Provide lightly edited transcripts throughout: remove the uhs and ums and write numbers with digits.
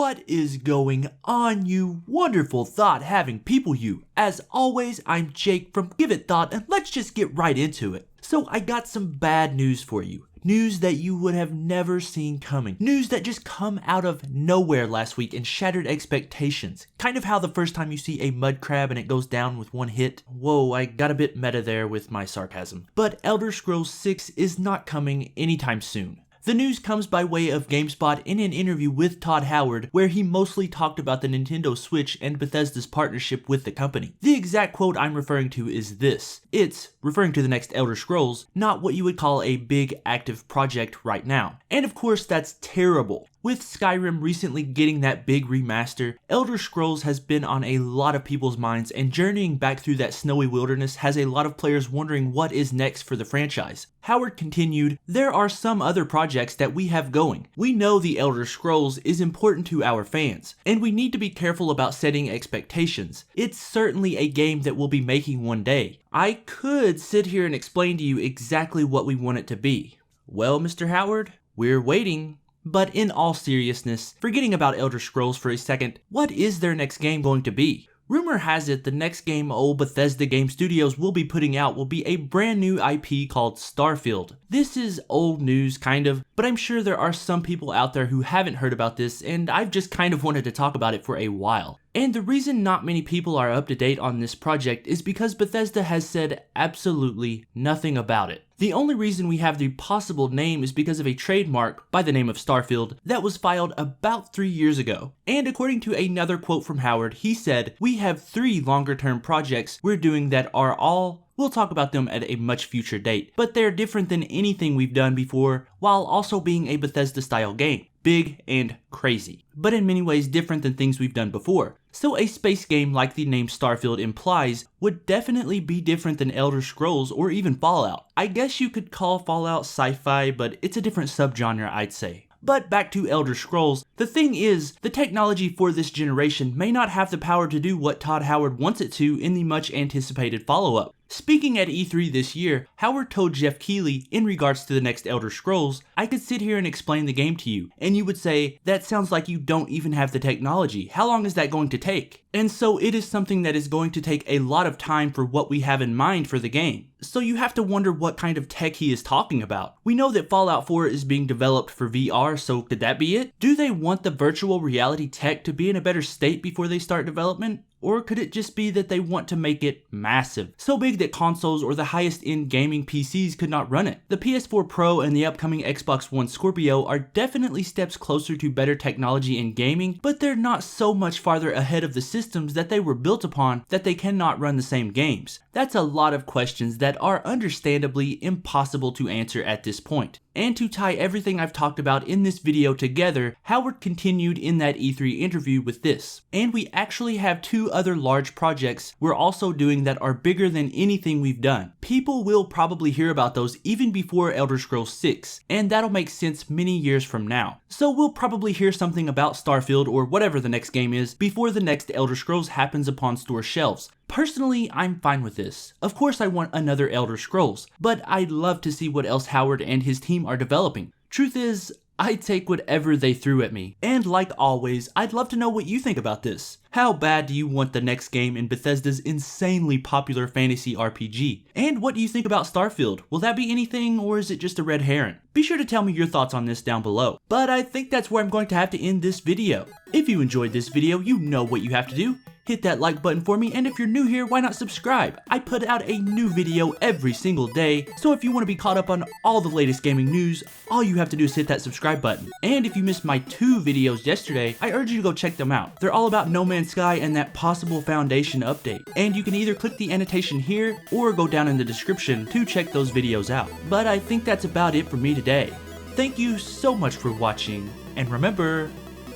What is going on, you wonderful thought-having people you? As always, I'm Jake from Give It Thought, and let's just get right into it. So I got some bad news for you. News that you would have never seen coming. News that just come out of nowhere last week and shattered expectations. Kind of how the first time you see a mud crab and it goes down with one hit. Whoa, I got a bit meta there with my sarcasm. But Elder Scrolls 6 is not coming anytime soon. The news comes by way of GameSpot in an interview with Todd Howard, where he mostly talked about the Nintendo Switch and Bethesda's partnership with the company. The exact quote I'm referring to is this. It's referring to the next Elder Scrolls, not what you would call a big active project right now. And of course that's terrible. With Skyrim recently getting that big remaster, Elder Scrolls has been on a lot of people's minds, and journeying back through that snowy wilderness has a lot of players wondering what is next for the franchise. Howard continued, "There are some other projects that we have going. We know the Elder Scrolls is important to our fans, and we need to be careful about setting expectations. It's certainly a game that we'll be making one day. I could sit here and explain to you exactly what we want it to be. Well, Mr. Howard, we're waiting." But in all seriousness, forgetting about Elder Scrolls for a second, what is their next game going to be? Rumor has it the next game old Bethesda Game Studios will be putting out will be a brand new IP called Starfield. This is old news kind of, but I'm sure there are some people out there who haven't heard about this, and I've just kind of wanted to talk about it for a while. And the reason not many people are up to date on this project is because Bethesda has said absolutely nothing about it. The only reason we have the possible name is because of a trademark by the name of Starfield that was filed about 3 years ago. And according to another quote from Howard, he said, "We have 3 longer term projects we're doing that are all, we'll talk about them at a much future date, but they're different than anything we've done before while also being a Bethesda style game. Big and crazy, but in many ways different than things we've done before. So a space game like the name Starfield implies would definitely be different than Elder Scrolls or even Fallout. I guess you could call Fallout sci-fi, but it's a different subgenre, I'd say. But back to Elder Scrolls, the thing is, the technology for this generation may not have the power to do what Todd Howard wants it to in the much anticipated follow-up. Speaking at E3 this year, Howard told Jeff Keighley, in regards to the next Elder Scrolls, "I could sit here and explain the game to you, and you would say, that sounds like you don't even have the technology. How long is that going to take?" And so it is something that is going to take a lot of time for what we have in mind for the game. So you have to wonder what kind of tech he is talking about. We know that Fallout 4 is being developed for VR, so could that be it? Do they want the virtual reality tech to be in a better state before they start development? Or could it just be that they want to make it massive, so big that consoles or the highest end gaming PCs could not run it? The PS4 Pro and the upcoming Xbox One Scorpio are definitely steps closer to better technology in gaming, but they're not so much farther ahead of the systems that they were built upon that they cannot run the same games. That's a lot of questions that are understandably impossible to answer at this point. And to tie everything I've talked about in this video together, Howard continued in that E3 interview with this. "And we actually have 2 other large projects we're also doing that are bigger than anything we've done. People will probably hear about those even before Elder Scrolls 6, and that'll make sense many years from now. So we'll probably hear something about Starfield or whatever the next game is before the next Elder Scrolls happens upon store shelves. Personally, I'm fine with this. Of course I want another Elder Scrolls, but I'd love to see what else Howard and his team are developing. Truth is, I'd take whatever they threw at me. And like always, I'd love to know what you think about this. How bad do you want the next game in Bethesda's insanely popular fantasy RPG? And what do you think about Starfield? Will that be anything, or is it just a red herring? Be sure to tell me your thoughts on this down below. But I think that's where I'm going to have to end this video. If you enjoyed this video, you know what you have to do. Hit that like button for me, and if you're new here, why not subscribe? I put out a new video every single day, so if you want to be caught up on all the latest gaming news, all you have to do is hit that subscribe button. And if you missed my 2 videos yesterday, I urge you to go check them out. They're all about No Man's Sky and that possible Foundation update. And you can either click the annotation here, or go down in the description to check those videos out. But I think that's about it for me today. Thank you so much for watching, and remember,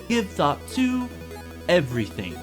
give thought to everything.